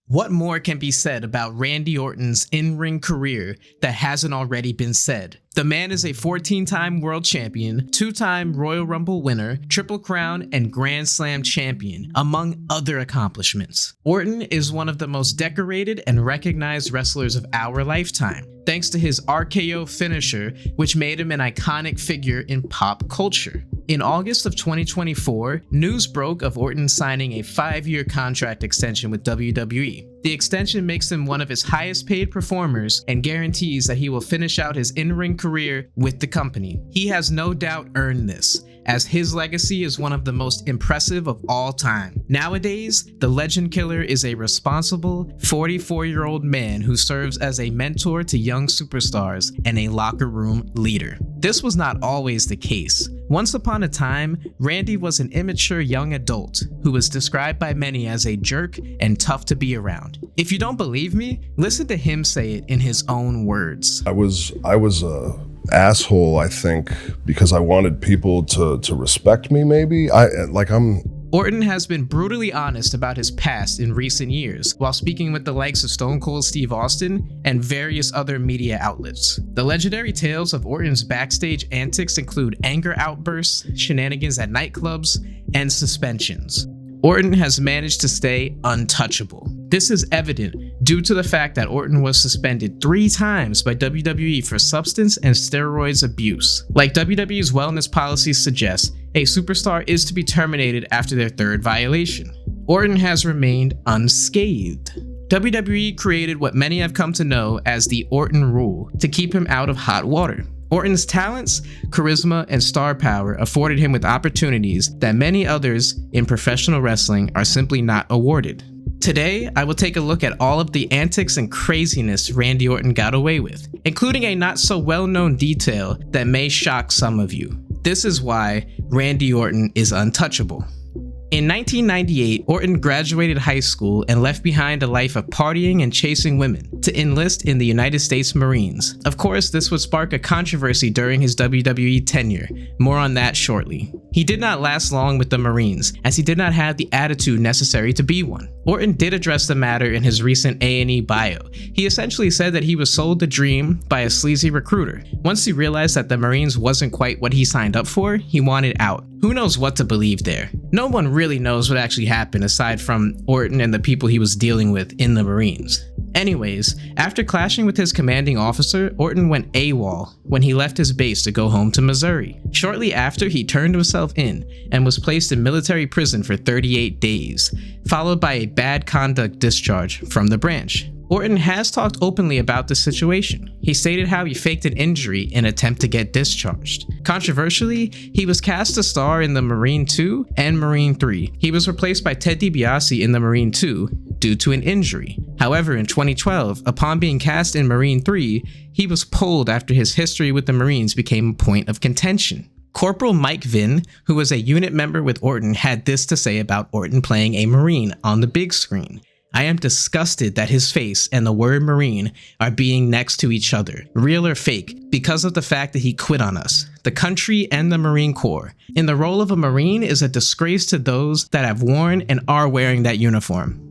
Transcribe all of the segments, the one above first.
What more can be said about Randy Orton's in-ring career that hasn't already been said? The man is a 14-time world champion, 2-time Royal Rumble winner, Triple Crown, and Grand Slam champion, among other accomplishments. Orton is one of the most decorated and recognized wrestlers of our lifetime, thanks to his RKO finisher, which made him an iconic figure in pop culture. In August of 2024, news broke of Orton signing a 5-year contract extension with WWE. The extension makes him one of his highest paid performers and guarantees that he will finish out his in-ring career with the company. He has no doubt earned this, as his legacy is one of the most impressive of all time. Nowadays, the Legend Killer is a responsible 44-year-old man who serves as a mentor to young superstars and a locker room leader. This was not always the case. Once upon a time, Randy was an immature young adult who was described by many as a jerk and tough to be around. If you don't believe me, listen to him say it in his own words. I was a asshole, I think, because I wanted people to respect me, maybe. Orton has been brutally honest about his past in recent years, while speaking with the likes of Stone Cold Steve Austin and various other media outlets. The legendary tales of Orton's backstage antics include anger outbursts, shenanigans at nightclubs, and suspensions. Orton has managed to stay untouchable. This is evident due to the fact that Orton was suspended 3 times by WWE for substance and steroids abuse. Like WWE's wellness policies suggest, a superstar is to be terminated after their 3rd violation. Orton has remained unscathed. WWE created what many have come to know as the Orton Rule to keep him out of hot water. Orton's talents, charisma, and star power afforded him with opportunities that many others in professional wrestling are simply not awarded. Today, I will take a look at all of the antics and craziness Randy Orton got away with, including a not so well-known detail that may shock some of you. This is why Randy Orton is untouchable. In 1998, Orton graduated high school and left behind a life of partying and chasing women to enlist in the United States Marines. Of course, this would spark a controversy during his WWE tenure. More on that shortly. He did not last long with the Marines, as he did not have the attitude necessary to be one. Orton did address the matter in his recent A&E bio. He essentially said that he was sold the dream by a sleazy recruiter. Once he realized that the Marines wasn't quite what he signed up for, he wanted out. Who knows what to believe there? No one really knows what actually happened aside from Orton and the people he was dealing with in the Marines. Anyways, after clashing with his commanding officer, Orton went AWOL when he left his base to go home to Missouri. Shortly after, he turned himself in and was placed in military prison for 38 days, followed by a bad conduct discharge from the branch. Orton has talked openly about this situation. He stated how he faked an injury in an attempt to get discharged. Controversially, he was cast a star in the Marine 2 and Marine 3. He was replaced by Ted DiBiase in the Marine 2 due to an injury. However, in 2012, upon being cast in Marine 3, he was pulled after his history with the Marines became a point of contention. Corporal Mike Vinn, who was a unit member with Orton, had this to say about Orton playing a Marine on the big screen. "I am disgusted that his face and the word Marine are being next to each other, real or fake, because of the fact that he quit on us, the country and the Marine Corps. And the role of a Marine is a disgrace to those that have worn and are wearing that uniform."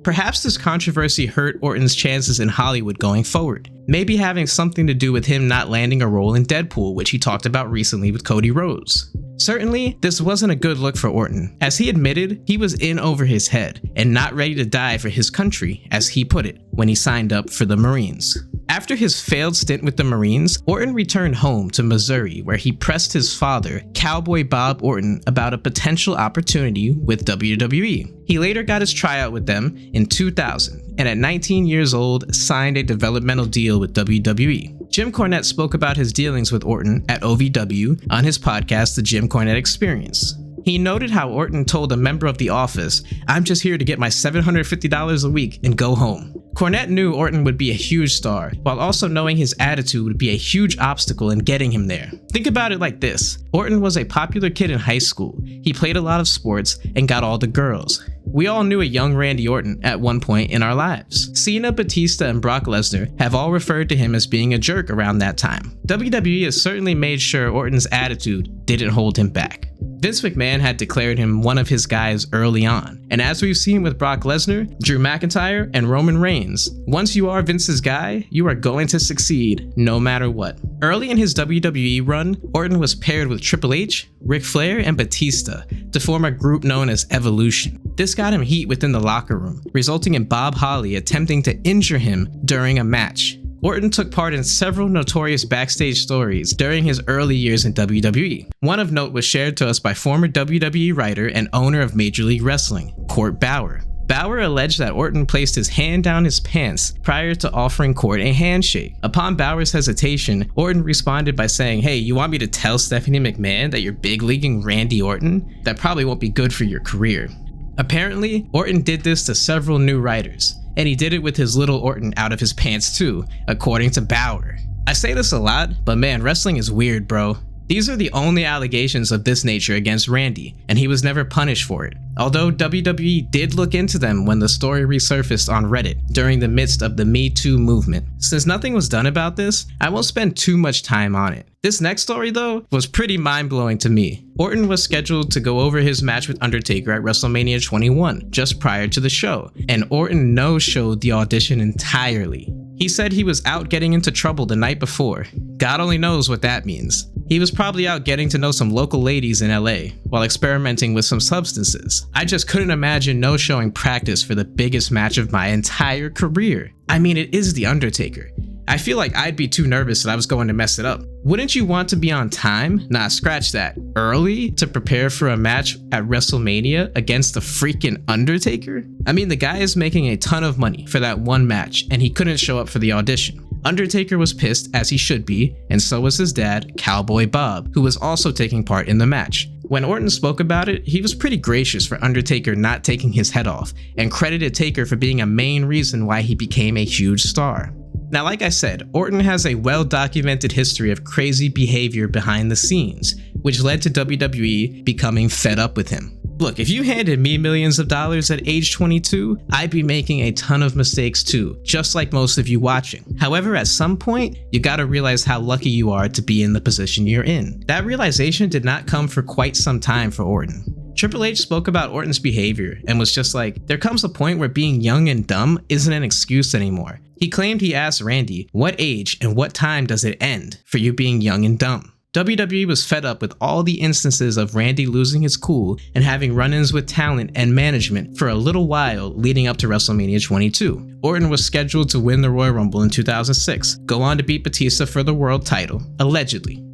Perhaps this controversy hurt Orton's chances in Hollywood going forward, maybe having something to do with him not landing a role in Deadpool, which he talked about recently with Cody Rhodes. Certainly, this wasn't a good look for Orton. As he admitted, he was in over his head and not ready to die for his country, as he put it, when he signed up for the Marines. After his failed stint with the Marines, Orton returned home to Missouri, where he pressed his father, Cowboy Bob Orton, about a potential opportunity with WWE. He later got his tryout with them in 2000, and at 19 years old, signed a developmental deal with WWE. Jim Cornette spoke about his dealings with Orton at OVW on his podcast, The Jim Cornette Experience. He noted how Orton told a member of the office, "I'm just here to get my $750 a week and go home." Cornette knew Orton would be a huge star, while also knowing his attitude would be a huge obstacle in getting him there. Think about it like this. Orton was a popular kid in high school. He played a lot of sports and got all the girls. We all knew a young Randy Orton at one point in our lives. Cena, Batista, and Brock Lesnar have all referred to him as being a jerk around that time. WWE has certainly made sure Orton's attitude didn't hold him back. Vince McMahon had declared him one of his guys early on, And as we've seen with Brock Lesnar, Drew McIntyre, and Roman Reigns, once you are Vince's guy, you are going to succeed no matter what. Early in his WWE run, Orton was paired with Triple H, Ric Flair, and Batista to form a group known as Evolution. This got him heat within the locker room, resulting in Bob Holly attempting to injure him during a match. Orton took part in several notorious backstage stories during his early years in WWE. One of note was shared to us by former WWE writer and owner of Major League Wrestling, Court Bauer. Bauer alleged that Orton placed his hand down his pants prior to offering Court a handshake. Upon Bauer's hesitation, Orton responded by saying, "Hey, you want me to tell Stephanie McMahon that you're big-leaguing Randy Orton? That probably won't be good for your career." Apparently, Orton did this to several new writers, and he did it with his little Orton out of his pants too, according to Bauer. I say this a lot, but man, wrestling is weird, bro. These are the only allegations of this nature against Randy, and he was never punished for it. Although WWE did look into them when the story resurfaced on Reddit during the midst of the Me Too movement. Since nothing was done about this, I won't spend too much time on it. This next story though was pretty mind-blowing to me. Orton was scheduled to go over his match with Undertaker at WrestleMania 21 just prior to the show, and Orton no-showed the audition entirely. He said he was out getting into trouble the night before. God only knows what that means. He was probably out getting to know some local ladies in LA while experimenting with some substances. I just couldn't imagine no-showing practice for the biggest match of my entire career. I mean, it is The Undertaker. I feel like I'd be too nervous that I was going to mess it up. Wouldn't you want to be on time? Nah, scratch that. Early to prepare for a match at WrestleMania against the freaking Undertaker? I mean, the guy is making a ton of money for that one match, and he couldn't show up for the audition. Undertaker was pissed, as he should be, and so was his dad, Cowboy Bob, who was also taking part in the match. When Orton spoke about it, he was pretty gracious for Undertaker not taking his head off, and credited Taker for being a main reason why he became a huge star. Now, like I said, Orton has a well-documented history of crazy behavior behind the scenes, which led to WWE becoming fed up with him. Look, if you handed me millions of dollars at age 22, I'd be making a ton of mistakes too, just like most of you watching. However, at some point, you gotta realize how lucky you are to be in the position you're in. That realization did not come for quite some time for Orton. Triple H spoke about Orton's behavior and was just like, there comes a point where being young and dumb isn't an excuse anymore. He claimed he asked Randy, what age and what time does it end for you being young and dumb? WWE was fed up with all the instances of Randy losing his cool and having run-ins with talent and management for a little while leading up to WrestleMania 22. Orton was scheduled to win the Royal Rumble in 2006, go on to beat Batista for the world title, allegedly.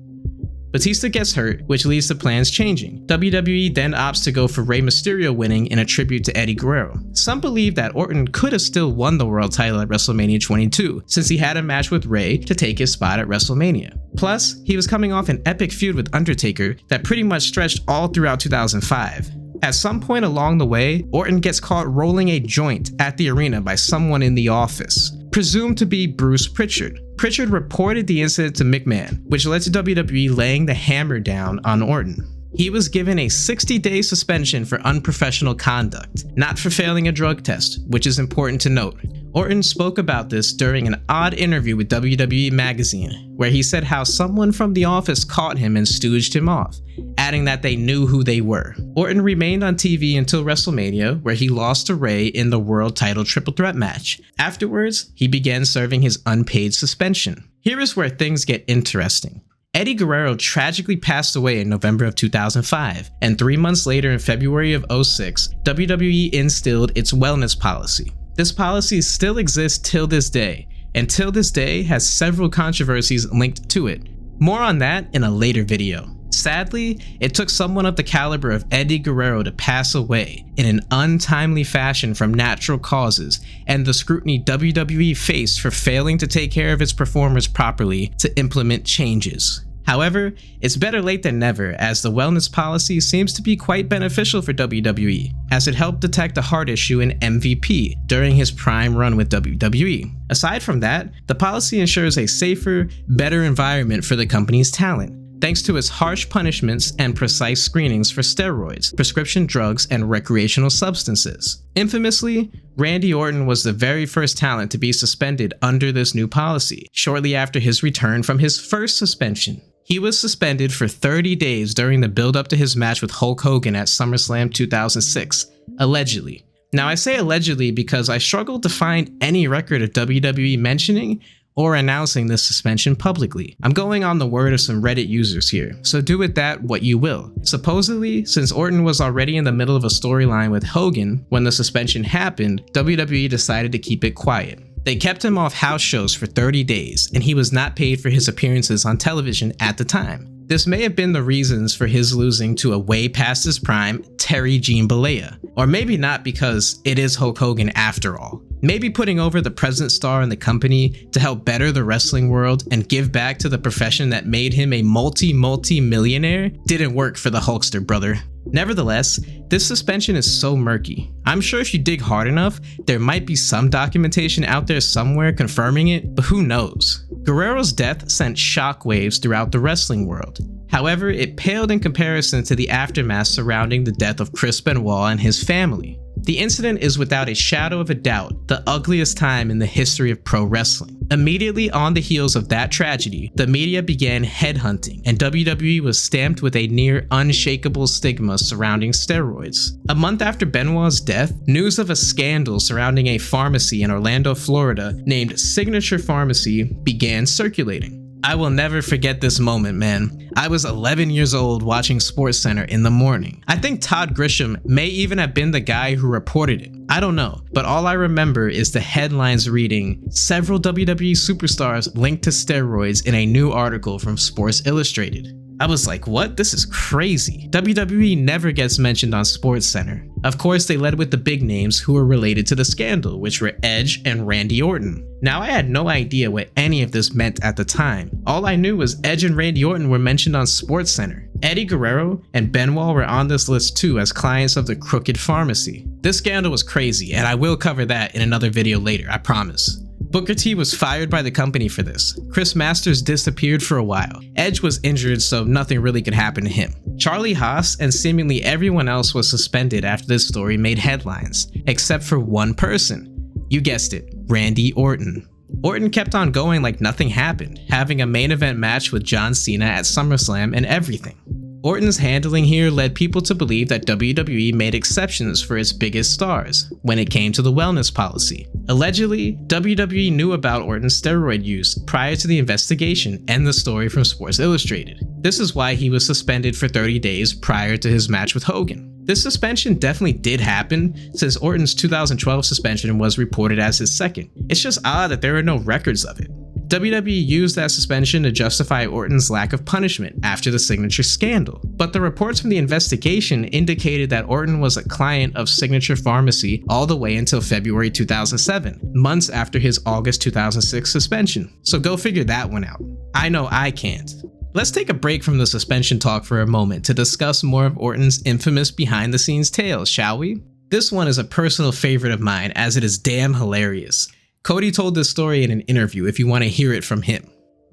Batista gets hurt, which leads to plans changing. WWE then opts to go for Rey Mysterio winning in a tribute to Eddie Guerrero. Some believe that Orton could have still won the world title at WrestleMania 22, since he had a match with Rey to take his spot at WrestleMania. Plus, he was coming off an epic feud with Undertaker that pretty much stretched all throughout 2005. At some point along the way, Orton gets caught rolling a joint at the arena by someone in the office, presumed to be Bruce Pritchard. Pritchard reported the incident to McMahon, which led to WWE laying the hammer down on Orton. He was given a 60-day suspension for unprofessional conduct, not for failing a drug test, which is important to note. Orton spoke about this during an odd interview with WWE Magazine, where he said how someone from the office caught him and stooged him off, adding that they knew who they were. Orton remained on TV until WrestleMania, where he lost to Rey in the world title triple threat match. Afterwards, he began serving his unpaid suspension. Here is where things get interesting. Eddie Guerrero tragically passed away in November of 2005, and 3 months later in February of 2006, WWE instilled its wellness policy. This policy still exists till this day, and till this day has several controversies linked to it. More on that in a later video. Sadly, it took someone of the caliber of Eddie Guerrero to pass away in an untimely fashion from natural causes, and the scrutiny WWE faced for failing to take care of its performers properly to implement changes. However, it's better late than never, as the wellness policy seems to be quite beneficial for WWE, as it helped detect a heart issue in MVP during his prime run with WWE. Aside from that, the policy ensures a safer, better environment for the company's talent, thanks to its harsh punishments and precise screenings for steroids, prescription drugs, and recreational substances. Infamously, Randy Orton was the very first talent to be suspended under this new policy, shortly after his return from his first suspension. He was suspended for 30 days during the build-up to his match with Hulk Hogan at SummerSlam 2006, allegedly. Now I say allegedly because I struggled to find any record of WWE mentioning or announcing this suspension publicly. I'm going on the word of some Reddit users here, so do with that what you will. Supposedly, since Orton was already in the middle of a storyline with Hogan when the suspension happened, WWE decided to keep it quiet. They kept him off house shows for 30 days, and he was not paid for his appearances on television at the time. This may have been the reasons for his losing to a way past his prime, Terry Jean Bollea. Or maybe not, because it is Hulk Hogan after all. Maybe putting over the present star in the company to help better the wrestling world and give back to the profession that made him a multi-millionaire didn't work for the Hulkster brother. Nevertheless, this suspension is so murky. I'm sure if you dig hard enough, there might be some documentation out there somewhere confirming it, but who knows? Guerrero's death sent shockwaves throughout the wrestling world. However, it paled in comparison to the aftermath surrounding the death of Chris Benoit and his family. The incident is without a shadow of a doubt the ugliest time in the history of pro wrestling. Immediately on the heels of that tragedy, the media began headhunting, and WWE was stamped with a near unshakable stigma surrounding steroids. A month after Benoit's death, news of a scandal surrounding a pharmacy in Orlando, Florida, named Signature Pharmacy, began circulating. I will never forget this moment, man. I was 11 years old watching SportsCenter in the morning. I think Todd Grisham may even have been the guy who reported it. I don't know, but all I remember is the headlines reading, "Several WWE superstars linked to steroids" in a new article from Sports Illustrated. I was like, what? This is crazy. WWE never gets mentioned on SportsCenter. Of course, they led with the big names who were related to the scandal, which were Edge and Randy Orton. Now, I had no idea what any of this meant at the time. All I knew was Edge and Randy Orton were mentioned on SportsCenter. Eddie Guerrero and Benoit were on this list too as clients of the Crooked Pharmacy. This scandal was crazy, and I will cover that in another video later, I promise. Booker T was fired by the company for this. Chris Masters disappeared for a while. Edge was injured, so nothing really could happen to him. Charlie Haas and seemingly everyone else was suspended after this story made headlines, except for one person. You guessed it, Randy Orton. Orton kept on going like nothing happened, having a main event match with John Cena at SummerSlam and everything. Orton's handling here led people to believe that WWE made exceptions for its biggest stars when it came to the wellness policy. Allegedly, WWE knew about Orton's steroid use prior to the investigation and the story from Sports Illustrated. This is why he was suspended for 30 days prior to his match with Hogan. This suspension definitely did happen, since Orton's 2012 suspension was reported as his second. It's just odd that there are no records of it. WWE used that suspension to justify Orton's lack of punishment after the Signature scandal, but the reports from the investigation indicated that Orton was a client of Signature Pharmacy all the way until February 2007, months after his August 2006 suspension. So go figure that one out. I know I can't. Let's take a break from the suspension talk for a moment to discuss more of Orton's infamous behind-the-scenes tales, shall we? This one is a personal favorite of mine, as it is damn hilarious. Cody told this story in an interview if you want to hear it from him.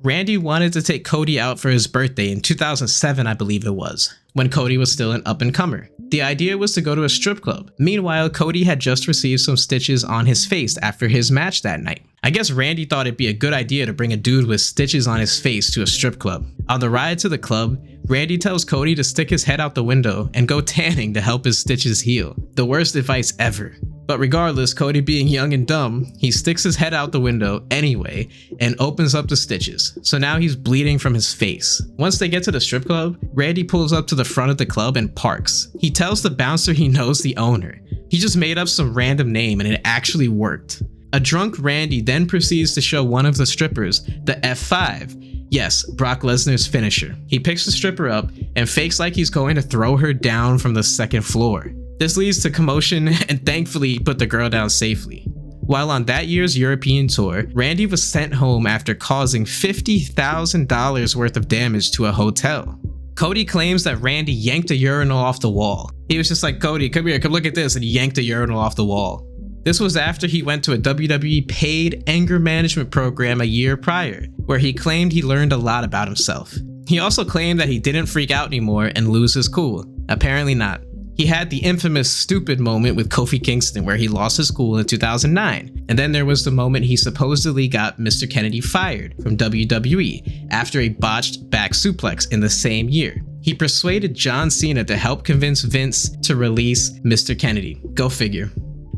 Randy wanted to take Cody out for his birthday in 2007, I believe it was, when Cody was still an up-and-comer. The idea was to go to a strip club. Meanwhile, Cody had just received some stitches on his face after his match that night. I guess Randy thought it'd be a good idea to bring a dude with stitches on his face to a strip club. On the ride to the club, Randy tells Cody to stick his head out the window and go tanning to help his stitches heal. The worst advice ever. But regardless, Cody being young and dumb, he sticks his head out the window anyway and opens up the stitches. So now he's bleeding from his face. Once they get to the strip club, Randy pulls up to the front of the club and parks. He tells the bouncer he knows the owner. He just made up some random name and it actually worked. A drunk Randy then proceeds to show one of the strippers the F5. Yes, Brock Lesnar's finisher. He picks the stripper up and fakes like he's going to throw her down from the second floor. This leads to commotion and thankfully put the girl down safely. While on that year's European tour, Randy was sent home after causing $50,000 worth of damage to a hotel. Cody claims that Randy yanked a urinal off the wall. He was just like, Cody, come here, come look at this, and he yanked a urinal off the wall. This was after he went to a WWE paid anger management program a year prior, where he claimed he learned a lot about himself. He also claimed that he didn't freak out anymore and lose his cool. Apparently not. He had the infamous stupid moment with Kofi Kingston where he lost his cool in 2009. And then there was the moment he supposedly got Mr. Kennedy fired from WWE after a botched back suplex in the same year. He persuaded John Cena to help convince Vince to release Mr. Kennedy. Go figure.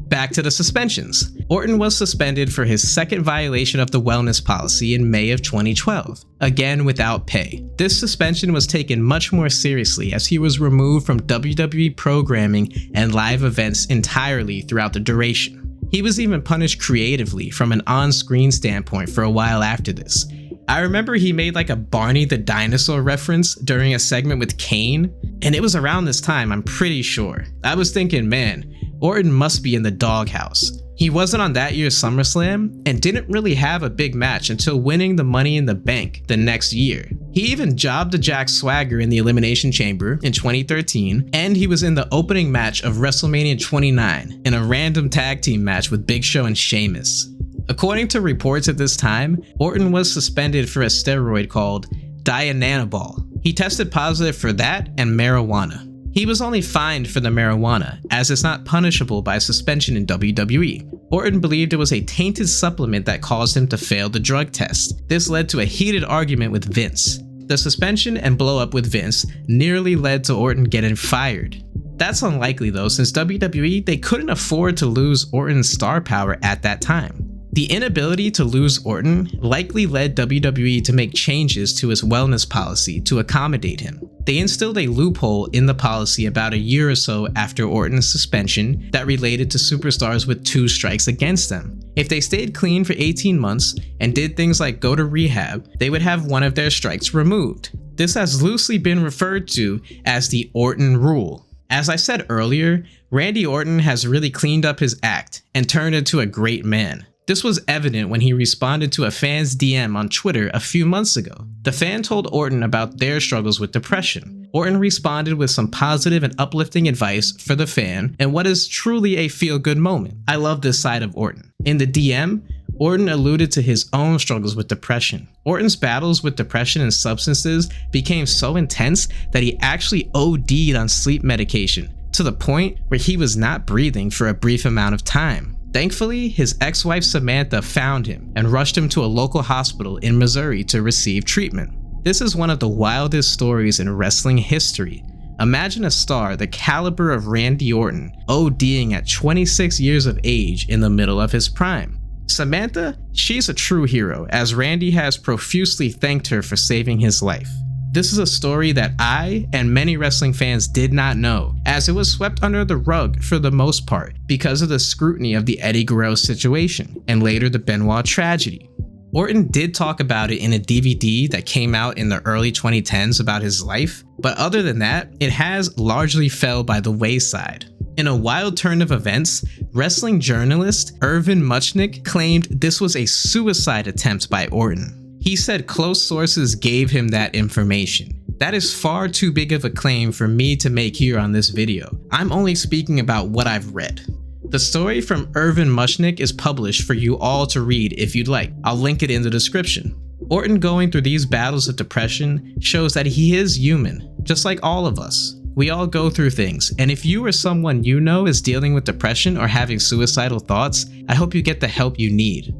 Back to the suspensions. Orton was suspended for his second violation of the wellness policy in May of 2012, again without pay. This suspension was taken much more seriously as he was removed from WWE programming and live events entirely throughout the duration. He was even punished creatively from an on-screen standpoint for a while after this. I remember he made like a Barney the Dinosaur reference during a segment with Kane, and it was around this time, I'm pretty sure. I was thinking, man, Orton must be in the doghouse. He wasn't on that year's SummerSlam and didn't really have a big match until winning the Money in the Bank the next year. He even jobbed to Jack Swagger in the Elimination Chamber in 2013, and he was in the opening match of WrestleMania 29 in a random tag team match with Big Show and Sheamus. According to reports at this time, Orton was suspended for a steroid called dianabol. He tested positive for that and marijuana. He was only fined for the marijuana, as it's not punishable by suspension in WWE. Orton believed it was a tainted supplement that caused him to fail the drug test. This led to a heated argument with Vince. The suspension and blow-up with Vince nearly led to Orton getting fired. That's unlikely though, since WWE, they couldn't afford to lose Orton's star power at that time. The inability to lose Orton likely led WWE to make changes to his wellness policy to accommodate him. They instilled a loophole in the policy about a year or so after Orton's suspension that related to superstars with 2 strikes against them. If they stayed clean for 18 months and did things like go to rehab, they would have one of their strikes removed. This has loosely been referred to as the Orton Rule. As I said earlier, Randy Orton has really cleaned up his act and turned into a great man. This was evident when he responded to a fan's DM on Twitter a few months ago. The fan told Orton about their struggles with depression. Orton responded with some positive and uplifting advice for the fan and what is truly a feel-good moment. I love this side of Orton. In the DM, Orton alluded to his own struggles with depression. Orton's battles with depression and substances became so intense that he actually OD'd on sleep medication, to the point where he was not breathing for a brief amount of time. Thankfully, his ex-wife Samantha found him and rushed him to a local hospital in Missouri to receive treatment. This is one of the wildest stories in wrestling history. Imagine a star the caliber of Randy Orton ODing at 26 years of age in the middle of his prime. Samantha, she's a true hero, as Randy has profusely thanked her for saving his life. This is a story that I and many wrestling fans did not know, as it was swept under the rug for the most part because of the scrutiny of the Eddie Guerrero situation and later the Benoit tragedy. Orton did talk about it in a DVD that came out in the early 2010s about his life, but other than that, it has largely fell by the wayside. In a wild turn of events, wrestling journalist Irvin Muchnick claimed this was a suicide attempt by Orton. He said close sources gave him that information. That is far too big of a claim for me to make here on this video. I'm only speaking about what I've read. The story from Irvin Muchnick is published for you all to read if you'd like. I'll link it in the description. Orton going through these battles of depression shows that he is human, just like all of us. We all go through things, and if you or someone you know is dealing with depression or having suicidal thoughts, I hope you get the help you need.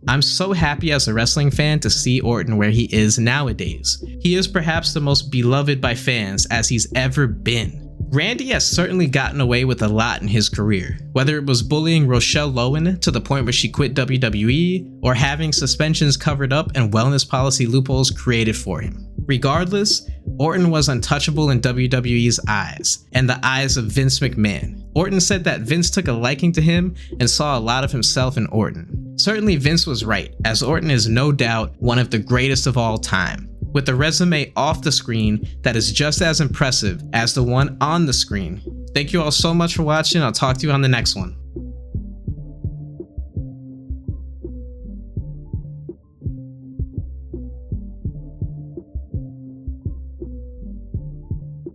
I'm so happy as a wrestling fan to see Orton where he is nowadays. He is perhaps the most beloved by fans as he's ever been. Randy has certainly gotten away with a lot in his career, whether it was bullying Rochelle Lowen to the point where she quit WWE, or having suspensions covered up and wellness policy loopholes created for him. Regardless, Orton was untouchable in WWE's eyes, and the eyes of Vince McMahon. Orton said that Vince took a liking to him and saw a lot of himself in Orton. Certainly Vince was right, as Orton is no doubt one of the greatest of all time, with a resume off the screen that is just as impressive as the one on the screen. Thank you all so much for watching. I'll talk to you on the next one.